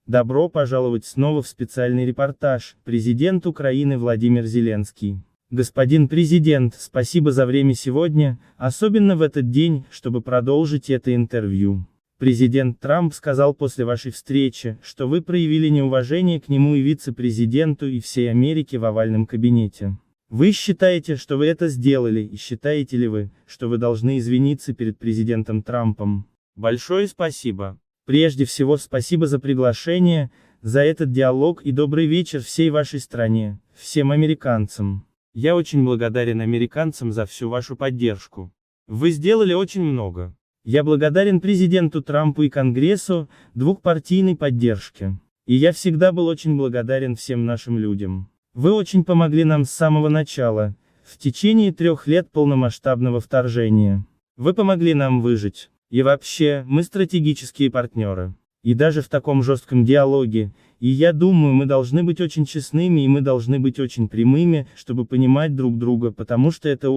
Добро пожаловать снова в специальный репортаж. Президент Украины Владимир Зеленский. Господин президент, спасибо за время сегодня, особенно в этот день, чтобы продолжить это интервью. Президент Трамп сказал после вашей встречи, что вы проявили неуважение к нему и вице-президенту и всей Америке в овальном кабинете. Вы считаете, что вы это сделали, и считаете ли вы, что вы должны извиниться перед президентом Трампом? Большое спасибо. Прежде всего спасибо за приглашение, за этот диалог и добрый вечер всей вашей стране, всем американцам. Я очень благодарен американцам за всю вашу поддержку. Вы сделали очень много. Я благодарен президенту Трампу и Конгрессу, двухпартийной поддержке. И я всегда был очень благодарен всем нашим людям. Вы очень помогли нам с самого начала, в течение 3 лет полномасштабного вторжения. Вы помогли нам выжить. И вообще, мы стратегические партнеры. И даже в таком жестком диалоге, и я думаю, мы должны быть очень честными и мы должны быть очень прямыми, чтобы понимать друг друга, потому что это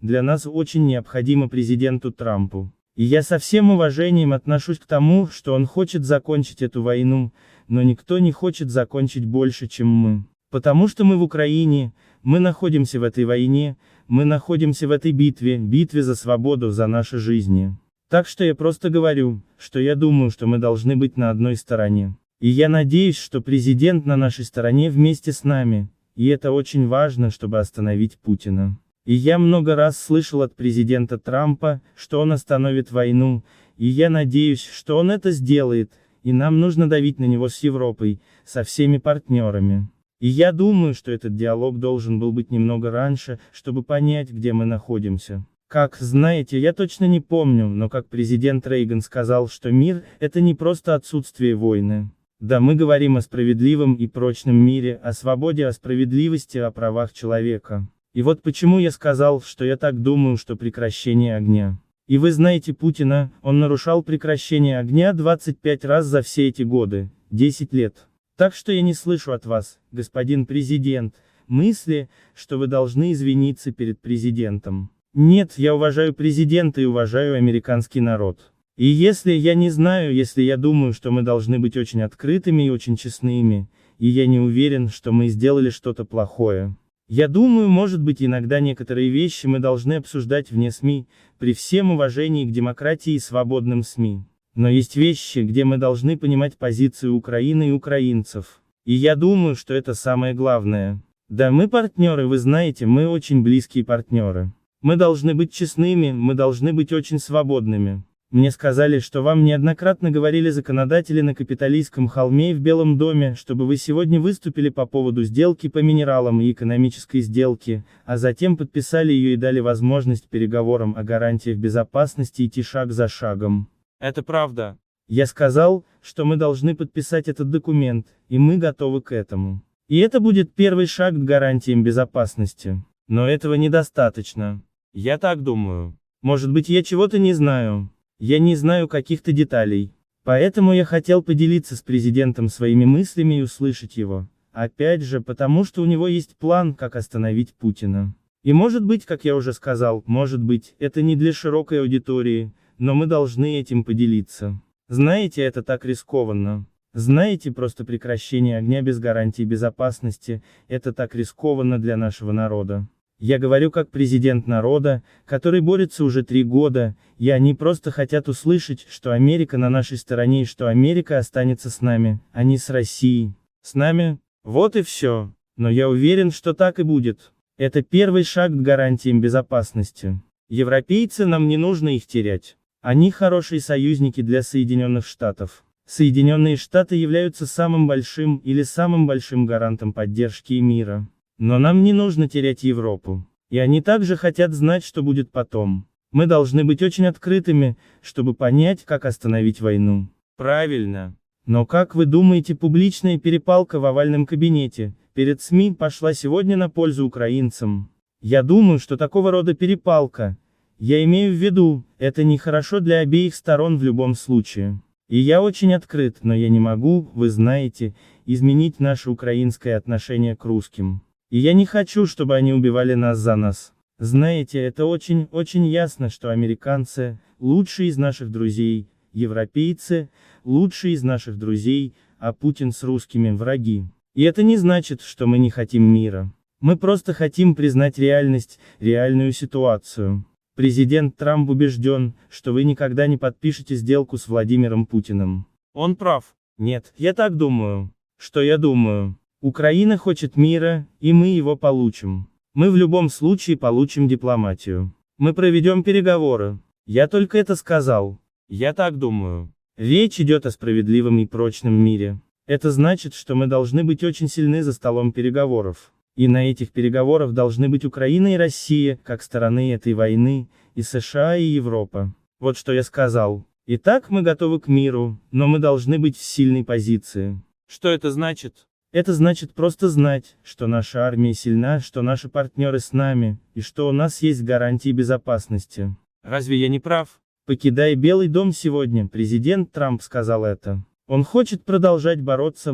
для нас очень необходимо президенту Трампу. И я со всем уважением отношусь к тому, что он хочет закончить эту войну, но никто не хочет закончить больше, чем мы. Потому что мы в Украине, мы находимся в этой войне, мы находимся в этой битве за свободу, за наши жизни. Так что я просто говорю, что я думаю, что мы должны быть на одной стороне. И я надеюсь, что президент на нашей стороне вместе с нами, и это очень важно, чтобы остановить Путина. И я много раз слышал от президента Трампа, что он остановит войну, и я надеюсь, что он это сделает, и нам нужно давить на него с Европой, со всеми партнерами. И я думаю, что этот диалог должен был быть немного раньше, чтобы понять, где мы находимся. Как знаете, я точно не помню, но как президент Рейган сказал, что мир – это не просто отсутствие войны. Да, мы говорим о справедливом и прочном мире, о свободе, о справедливости, о правах человека. И вот почему я сказал, что я так думаю, что прекращение огня. И вы знаете Путина, он нарушал прекращение огня 25 раз за все эти годы, 10 лет. Так что я не слышу от вас, господин президент, мысли, что вы должны извиниться перед президентом. Нет, я уважаю президента и уважаю американский народ. И если я думаю, что мы должны быть очень открытыми и очень честными, и я не уверен, что мы сделали что-то плохое. Я думаю, может быть, иногда некоторые вещи мы должны обсуждать вне СМИ, при всем уважении к демократии и свободным СМИ. Но есть вещи, где мы должны понимать позицию Украины и украинцев. И я думаю, что это самое главное. Да, мы партнеры, вы знаете, мы очень близкие партнеры. Мы должны быть честными, мы должны быть очень свободными. Мне сказали, что вам неоднократно говорили законодатели на Капитолийском холме и в Белом доме, чтобы вы сегодня выступили по поводу сделки по минералам и экономической сделки, а затем подписали ее и дали возможность переговорам о гарантиях безопасности идти шаг за шагом. Это правда. Я сказал, что мы должны подписать этот документ, и мы готовы к этому. И это будет первый шаг к гарантиям безопасности. Но этого недостаточно. Я так думаю. Может быть, я чего-то не знаю. Я не знаю каких-то деталей. Поэтому я хотел поделиться с президентом своими мыслями и услышать его. Опять же, потому что у него есть план, как остановить Путина. И может быть, как я уже сказал, может быть, это не для широкой аудитории, но мы должны этим поделиться. Знаете, это так рискованно. Знаете, просто прекращение огня без гарантии безопасности, это так рискованно для нашего народа. Я говорю как президент народа, который борется уже 3 года, и они просто хотят услышать, что Америка на нашей стороне и что Америка останется с нами, а не с Россией. С нами? Вот и все. Но я уверен, что так и будет. Это первый шаг к гарантиям безопасности. Европейцы, нам не нужно их терять. Они хорошие союзники для Соединенных Штатов. Соединенные Штаты являются самым большим гарантом поддержки и мира. Но нам не нужно терять Европу. И они также хотят знать, что будет потом. Мы должны быть очень открытыми, чтобы понять, как остановить войну. Правильно. Но как вы думаете, публичная перепалка в овальном кабинете, перед СМИ пошла сегодня на пользу украинцам? Я думаю, что такого рода перепалка, я имею в виду, это нехорошо для обеих сторон в любом случае. И я очень открыт, но я не могу, вы знаете, изменить наше украинское отношение к русским. И я не хочу, чтобы они убивали нас за нас. Знаете, это очень ясно, что американцы – лучшие из наших друзей, европейцы – лучшие из наших друзей, а Путин с русскими враги. И это не значит, что мы не хотим мира. Мы просто хотим признать реальность, реальную ситуацию. Президент Трамп убежден, что вы никогда не подпишете сделку с Владимиром Путиным. Он прав. Нет, я так думаю. Что я думаю? Украина хочет мира, и мы его получим. Мы в любом случае получим дипломатию. Мы проведем переговоры. Я только это сказал. Я так думаю. Речь идет о справедливом и прочном мире. Это значит, что мы должны быть очень сильны за столом переговоров. И на этих переговорах должны быть Украина и Россия, как стороны этой войны, и США и Европа. Вот что я сказал. Итак, мы готовы к миру, но мы должны быть в сильной позиции. Что это значит? Это значит просто знать, что наша армия сильна, что наши партнеры с нами, и что у нас есть гарантии безопасности. Разве я не прав? Покидая Белый дом сегодня, президент Трамп сказал это. Он хочет продолжать бороться.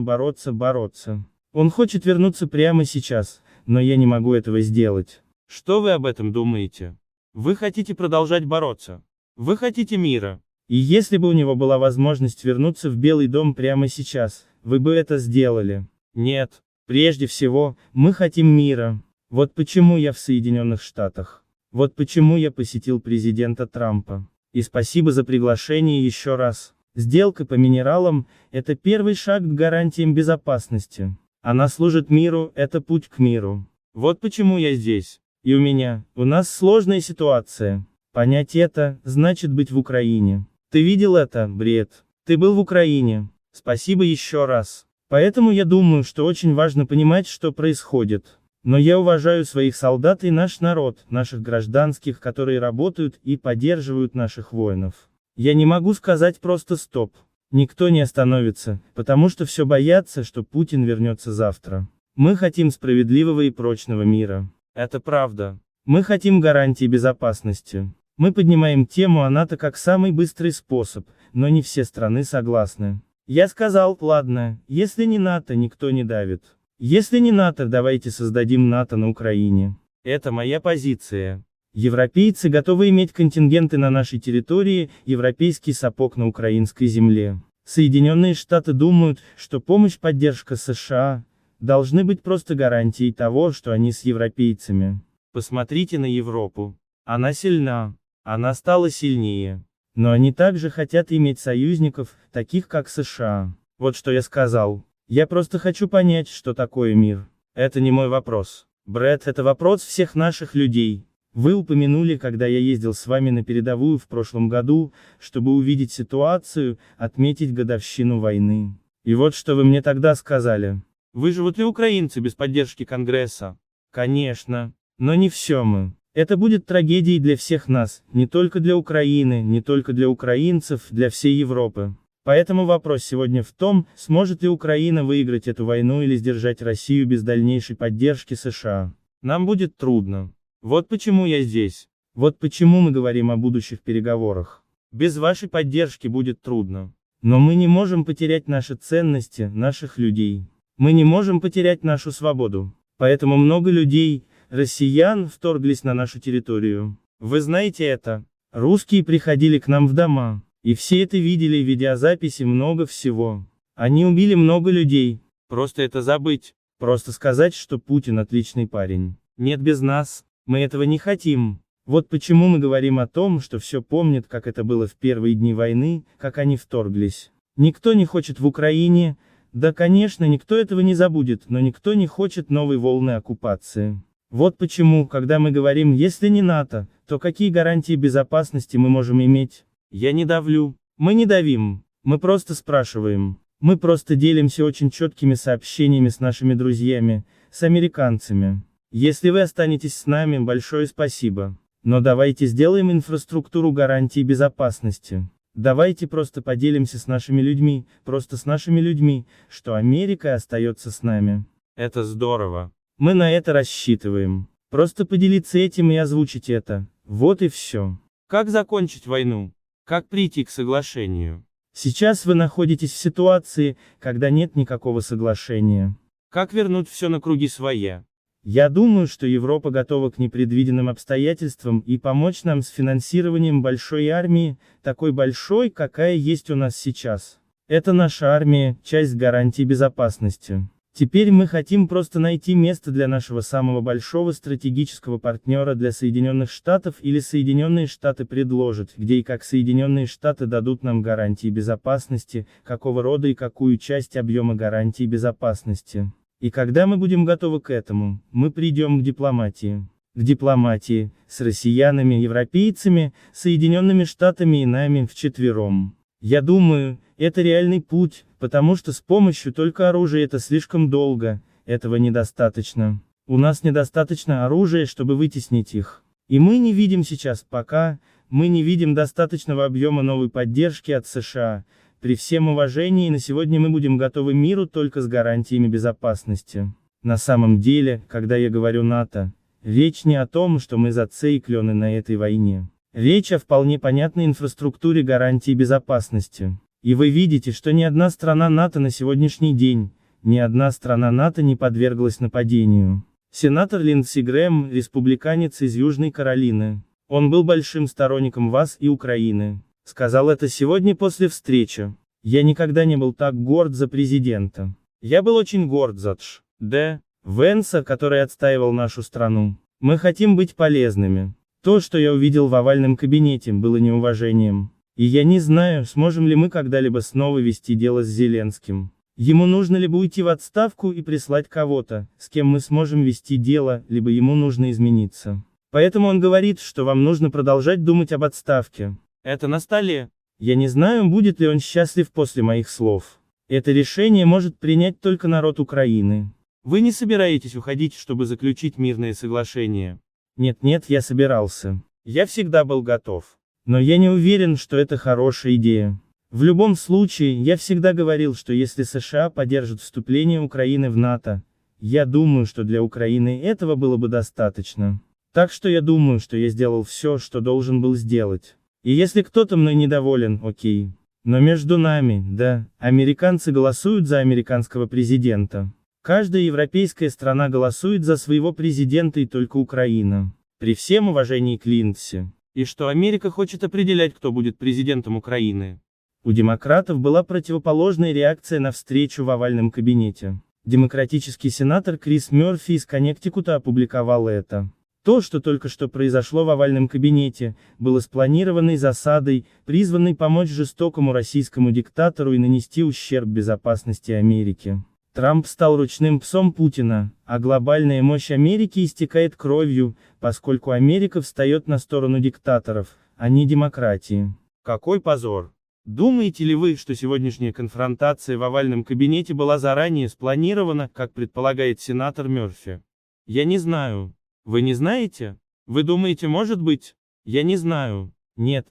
Он хочет вернуться прямо сейчас, но я не могу этого сделать. Что вы об этом думаете? Вы хотите продолжать бороться. Вы хотите мира. И если бы у него была возможность вернуться в Белый дом прямо сейчас, вы бы это сделали. Нет. Прежде всего, мы хотим мира. Вот почему я в Соединенных Штатах. Вот почему я посетил президента Трампа. И спасибо за приглашение еще раз. Сделка по минералам – это первый шаг к гарантиям безопасности. Она служит миру, это путь к миру. Вот почему я здесь. И у нас сложная ситуация. Понять это, значит быть в Украине. Ты видел это, Бред? Ты был в Украине. Спасибо еще раз. Поэтому я думаю, что очень важно понимать, что происходит. Но я уважаю своих солдат и наш народ, наших гражданских, которые работают и поддерживают наших воинов. Я не могу сказать просто стоп. Никто не остановится, потому что все боятся, что Путин вернется завтра. Мы хотим справедливого и прочного мира. Это правда. Мы хотим гарантии безопасности. Мы поднимаем тему о НАТО как самый быстрый способ, но не все страны согласны. Я сказал, ладно, если не НАТО, никто не давит. Если не НАТО, давайте создадим НАТО на Украине. Это моя позиция. Европейцы готовы иметь контингенты на нашей территории, европейский сапог на украинской земле. Соединенные Штаты думают, что поддержка США, должны быть просто гарантией того, что они с европейцами. Посмотрите на Европу. Она сильна. Она стала сильнее. Но они также хотят иметь союзников, таких как США. Вот что я сказал. Я просто хочу понять, что такое мир. Это не мой вопрос. Брэд, это вопрос всех наших людей. Вы упомянули, когда я ездил с вами на передовую в прошлом году, чтобы увидеть ситуацию, отметить годовщину войны. И вот что вы мне тогда сказали. Выживут ли украинцы без поддержки Конгресса? Конечно. Но не все мы. Это будет трагедией для всех нас, не только для Украины, не только для украинцев, для всей Европы. Поэтому вопрос сегодня в том, сможет ли Украина выиграть эту войну или сдержать Россию без дальнейшей поддержки США. Нам будет трудно. Вот почему я здесь. Вот почему мы говорим о будущих переговорах. Без вашей поддержки будет трудно. Но мы не можем потерять наши ценности, наших людей. Мы не можем потерять нашу свободу. Поэтому много людей, россиян, вторглись на нашу территорию. Вы знаете это. Русские приходили к нам в дома. И все это видели, видеозаписи, много всего. Они убили много людей. Просто это забыть. Просто сказать, что Путин отличный парень. Нет, без нас. Мы этого не хотим. Вот почему мы говорим о том, что все помнят, как это было в первые дни войны, как они вторглись. Никто не хочет в Украине. Да, конечно, никто этого не забудет, но никто не хочет новой волны оккупации. Вот почему, когда мы говорим, если не НАТО, то какие гарантии безопасности мы можем иметь? Я не давлю. Мы не давим. Мы просто спрашиваем. Мы просто делимся очень четкими сообщениями с нашими друзьями, с американцами. Если вы останетесь с нами, большое спасибо. Но давайте сделаем инфраструктуру гарантий безопасности. Давайте просто поделимся с нашими людьми, просто с нашими людьми, что Америка остается с нами. Это здорово. Мы на это рассчитываем. Просто поделиться этим и озвучить это. Вот и все. Как закончить войну? Как прийти к соглашению? Сейчас вы находитесь в ситуации, когда нет никакого соглашения. Как вернуть все на круги своя? Я думаю, что Европа готова к непредвиденным обстоятельствам и помочь нам с финансированием большой армии, такой большой, какая есть у нас сейчас. Это наша армия, часть гарантий безопасности. Теперь мы хотим просто найти место для нашего самого большого стратегического партнера для Соединенных Штатов или Соединенные Штаты предложат, где и как Соединенные Штаты дадут нам гарантии безопасности, какого рода и какую часть объема гарантий безопасности. И когда мы будем готовы к этому, мы придем к дипломатии. К дипломатии, с россиянами, европейцами, Соединенными Штатами и нами вчетвером. Я думаю, это реальный путь, потому что с помощью только оружия это слишком долго, этого недостаточно. У нас недостаточно оружия, чтобы вытеснить их. И мы не видим сейчас пока, мы не видим достаточного объема новой поддержки от США. При всем уважении на сегодня мы будем готовы миру только с гарантиями безопасности. На самом деле, когда я говорю НАТО, речь не о том, что мы зациклены на этой войне. Речь о вполне понятной инфраструктуре гарантий безопасности. И вы видите, что ни одна страна НАТО на сегодняшний день, ни одна страна НАТО не подверглась нападению. Сенатор Линдси Грэм, республиканец из Южной Каролины. Он был большим сторонником вас и Украины. Сказал это сегодня после встречи. Я никогда не был так горд за президента. Я был очень горд за Д. Венса, который отстаивал нашу страну. Мы хотим быть полезными. То, что я увидел в овальном кабинете, было неуважением. И я не знаю, сможем ли мы когда-либо снова вести дело с Зеленским. Ему нужно либо уйти в отставку и прислать кого-то, с кем мы сможем вести дело, либо ему нужно измениться. Поэтому он говорит, что вам нужно продолжать думать об отставке. Это на столе. Я не знаю, будет ли он счастлив после моих слов. Это решение может принять только народ Украины. Вы не собираетесь уходить, чтобы заключить мирное соглашение? Нет, я собирался. Я всегда был готов. Но я не уверен, что это хорошая идея. В любом случае, я всегда говорил, что если США поддержат вступление Украины в НАТО, я думаю, что для Украины этого было бы достаточно. Так что я думаю, что я сделал все, что должен был сделать. И если кто-то мной недоволен, окей. Но между нами, да, американцы голосуют за американского президента. Каждая европейская страна голосует за своего президента и только Украина. При всем уважении к Линдси. И что Америка хочет определять, кто будет президентом Украины. У демократов была противоположная реакция на встречу в овальном кабинете. Демократический сенатор Крис Мёрфи из Коннектикута опубликовал это. То, что только что произошло в овальном кабинете, было спланированной засадой, призванной помочь жестокому российскому диктатору и нанести ущерб безопасности Америки. Трамп стал ручным псом Путина, а глобальная мощь Америки истекает кровью, поскольку Америка встает на сторону диктаторов, а не демократии. Какой позор! Думаете ли вы, что сегодняшняя конфронтация в овальном кабинете была заранее спланирована, как предполагает сенатор Мёрфи? Я не знаю. Вы не знаете? Вы думаете, может быть? Я не знаю. Нет.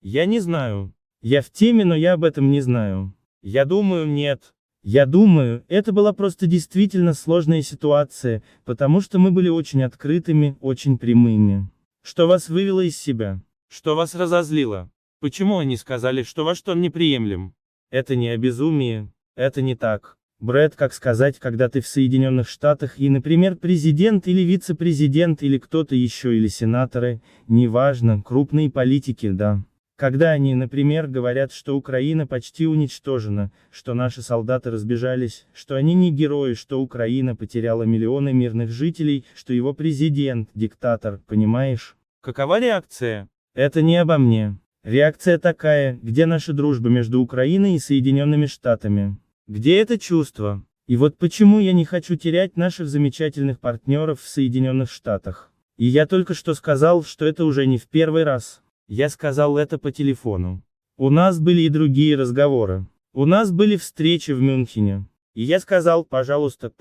Я не знаю. Я в теме, но я об этом не знаю. Я думаю, нет. Я думаю, это была просто действительно сложная ситуация, потому что мы были очень открытыми, очень прямыми. Что вас вывело из себя? Что вас разозлило? Почему они сказали, что ваш тон неприемлем? Это не о безумии, это не так. Брэд, как сказать, когда ты в Соединенных Штатах и, например, президент или вице-президент или кто-то еще или сенаторы, неважно, крупные политики, да. Когда они, например, говорят, что Украина почти уничтожена, что наши солдаты разбежались, что они не герои, что Украина потеряла миллионы мирных жителей, что его президент – диктатор, понимаешь? Какова реакция? Это не обо мне. Реакция такая, где наша дружба между Украиной и Соединенными Штатами? Где это чувство? И вот почему я не хочу терять наших замечательных партнеров в Соединенных Штатах. И я только что сказал, что это уже не в первый раз. Я сказал это по телефону. У нас были и другие разговоры. У нас были встречи в Мюнхене. И я сказал, пожалуйста,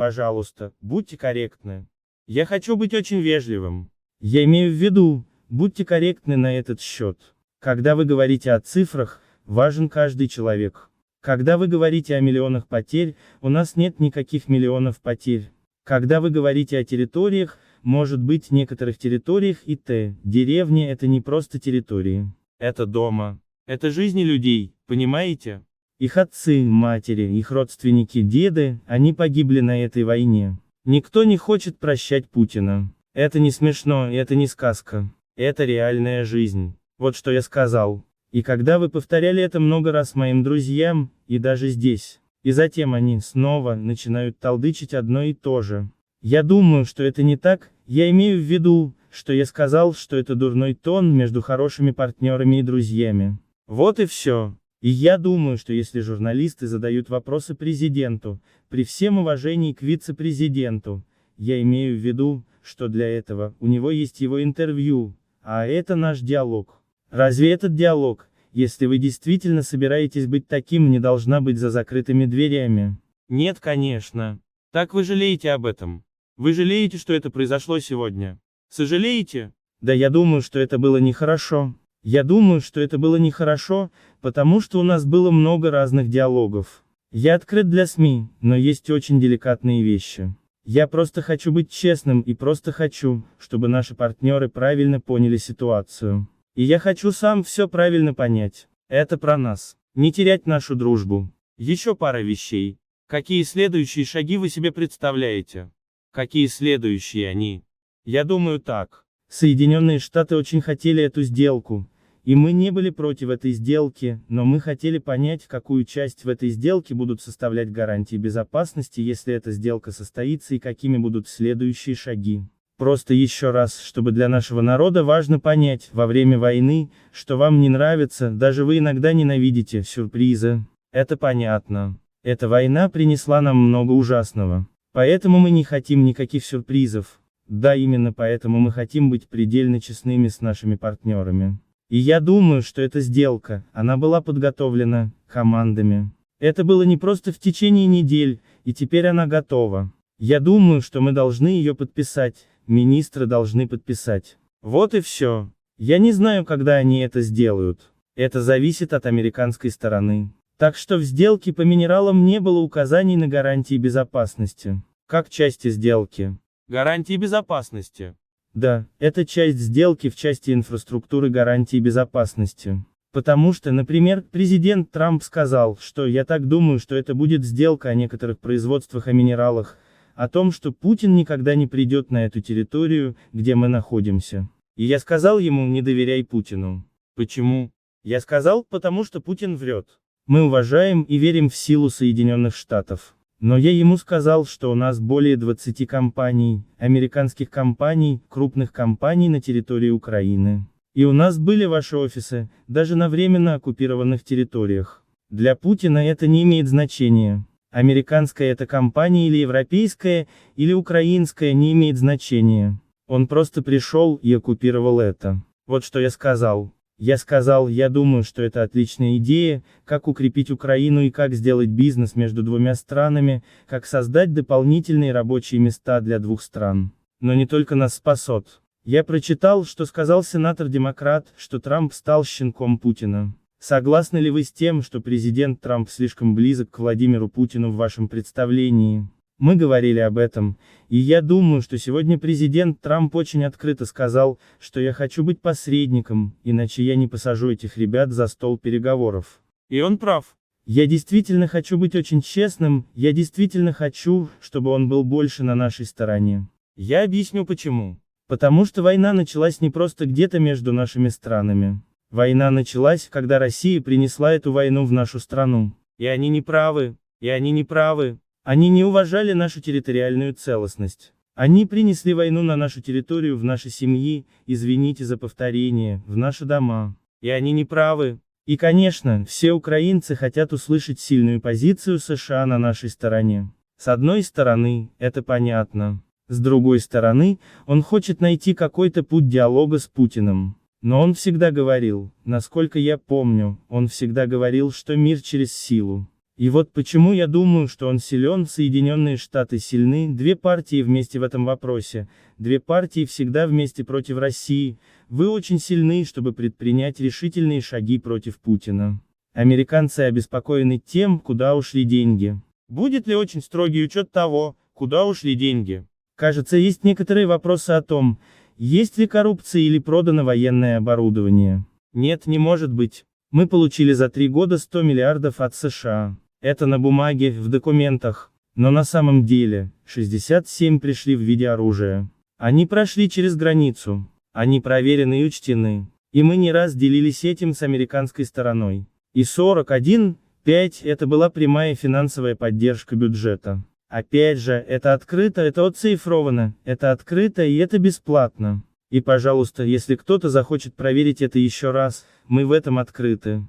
будьте корректны. Я хочу быть очень вежливым. Я имею в виду, будьте корректны на этот счет. Когда вы говорите о цифрах, важен каждый человек. Когда вы говорите о миллионах потерь, у нас нет никаких миллионов потерь. Когда вы говорите о территориях, может быть некоторых территориях и деревни это не просто территории. Это дома. Это жизни людей, понимаете? Их отцы, матери, их родственники, деды, они погибли на этой войне. Никто не хочет прощать Путина. Это не смешно, это не сказка. Это реальная жизнь. Вот что я сказал. И когда вы повторяли это много раз моим друзьям, и даже здесь, и затем они снова начинают толдычить одно и то же. Я думаю, что это не так, я имею в виду, что я сказал, что это дурной тон между хорошими партнерами и друзьями. Вот и все. И я думаю, что если журналисты задают вопросы президенту, при всем уважении к вице-президенту, я имею в виду, что для этого у него есть его интервью, а это наш диалог. Разве этот диалог, если вы действительно собираетесь быть таким, не должна быть за закрытыми дверями? Нет, конечно. Так вы жалеете об этом? Вы жалеете, что это произошло сегодня? Сожалеете? Да, я думаю, что это было нехорошо. Я думаю, что это было нехорошо, потому что у нас было много разных диалогов. Я открыт для СМИ, но есть очень деликатные вещи. Я просто хочу быть честным и просто хочу, чтобы наши партнеры правильно поняли ситуацию. И я хочу сам все правильно понять. Это про нас. Не терять нашу дружбу. Еще пара вещей. Какие следующие шаги вы себе представляете? Какие следующие они? Я думаю так. Соединенные Штаты очень хотели эту сделку, и мы не были против этой сделки, но мы хотели понять, какую часть в этой сделке будут составлять гарантии безопасности, если эта сделка состоится, и какими будут следующие шаги. Просто еще раз, чтобы для нашего народа важно понять, во время войны, что вам не нравится, даже вы иногда ненавидите сюрпризы. Это понятно. Эта война принесла нам много ужасного. Поэтому мы не хотим никаких сюрпризов. Да, именно поэтому мы хотим быть предельно честными с нашими партнерами. И я думаю, что эта сделка, она была подготовлена командами. Это было не просто в течение недель, и теперь она готова. Я думаю, что мы должны ее подписать, министры должны подписать. Вот и все. Я не знаю, когда они это сделают. Это зависит от американской стороны. Так что в сделке по минералам не было указаний на гарантии безопасности. Как части сделки. Гарантии безопасности. Да, это часть сделки в части инфраструктуры гарантии безопасности. Потому что, например, президент Трамп сказал, что я так думаю, что это будет сделка о некоторых производствах о минералах, о том, что Путин никогда не придет на эту территорию, где мы находимся. И я сказал ему, не доверяй Путину. Почему? Я сказал, потому что Путин врет. Мы уважаем и верим в силу Соединенных Штатов. Но я ему сказал, что у нас более 20 компаний, американских компаний, крупных компаний на территории Украины. И у нас были ваши офисы, даже на временно оккупированных территориях. Для Путина это не имеет значения. Американская это компания или европейская, или украинская не имеет значения. Он просто пришел и оккупировал это. Вот что я сказал. Я сказал, я думаю, что это отличная идея, как укрепить Украину и как сделать бизнес между двумя странами, как создать дополнительные рабочие места для двух стран. Но не только нас спасет. Я прочитал, что сказал сенатор-демократ, что Трамп стал щенком Путина. Согласны ли вы с тем, что президент Трамп слишком близок к Владимиру Путину в вашем представлении? Мы говорили об этом, и я думаю, что сегодня президент Трамп очень открыто сказал, что я хочу быть посредником, иначе я не посажу этих ребят за стол переговоров. И он прав. Я действительно хочу быть очень честным, я действительно хочу, чтобы он был больше на нашей стороне. Я объясню почему. Потому что война началась не просто где-то между нашими странами. Война началась, когда Россия принесла эту войну в нашу страну. И они не правы, и они не правы. Они не уважали нашу территориальную целостность. Они принесли войну на нашу территорию, в наши семьи, извините за повторение, в наши дома. И они не правы. И конечно, все украинцы хотят услышать сильную позицию США на нашей стороне. С одной стороны, это понятно. С другой стороны, он хочет найти какой-то путь диалога с Путиным. Но он всегда говорил, насколько я помню, он всегда говорил, что мир через силу. И вот почему я думаю, что он силен, Соединенные Штаты сильны, две партии вместе в этом вопросе, две партии всегда вместе против России, вы очень сильны, чтобы предпринять решительные шаги против Путина. Американцы обеспокоены тем, куда ушли деньги. Будет ли очень строгий учет того, куда ушли деньги? Кажется, есть некоторые вопросы о том, есть ли коррупция или продано военное оборудование. Нет, не может быть. Мы получили за 3 года 100 миллиардов от США. Это на бумаге, в документах. Но на самом деле, 67 пришли в виде оружия. Они прошли через границу. Они проверены и учтены. И мы не раз делились этим с американской стороной. И 41,5 это была прямая финансовая поддержка бюджета. Опять же, это открыто, это оцифровано, это открыто и это бесплатно. И пожалуйста, если кто-то захочет проверить это еще раз, мы в этом открыты.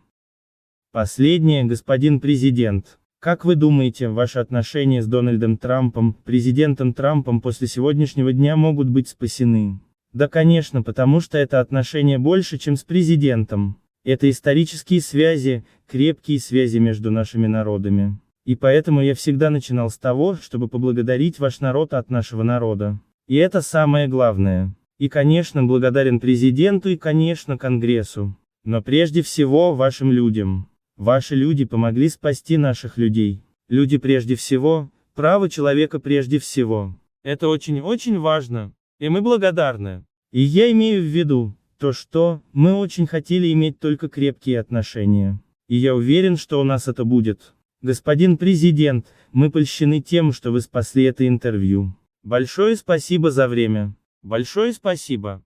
Последнее, господин президент. Как вы думаете, ваши отношения с Дональдом Трампом, президентом Трампом после сегодняшнего дня могут быть спасены? Да, конечно, потому что это отношения больше, чем с президентом. Это исторические связи, крепкие связи между нашими народами. И поэтому я всегда начинал с того, чтобы поблагодарить ваш народ от нашего народа. И это самое главное. И, конечно, благодарен президенту и, конечно, Конгрессу. Но прежде всего, вашим людям. Ваши люди помогли спасти наших людей. Люди прежде всего, право человека прежде всего. Это очень-очень важно. И мы благодарны. И я имею в виду, то что, мы очень хотели иметь только крепкие отношения. И я уверен, что у нас это будет. Господин президент, мы польщены тем, что вы спасли это интервью. Большое спасибо за время. Большое спасибо.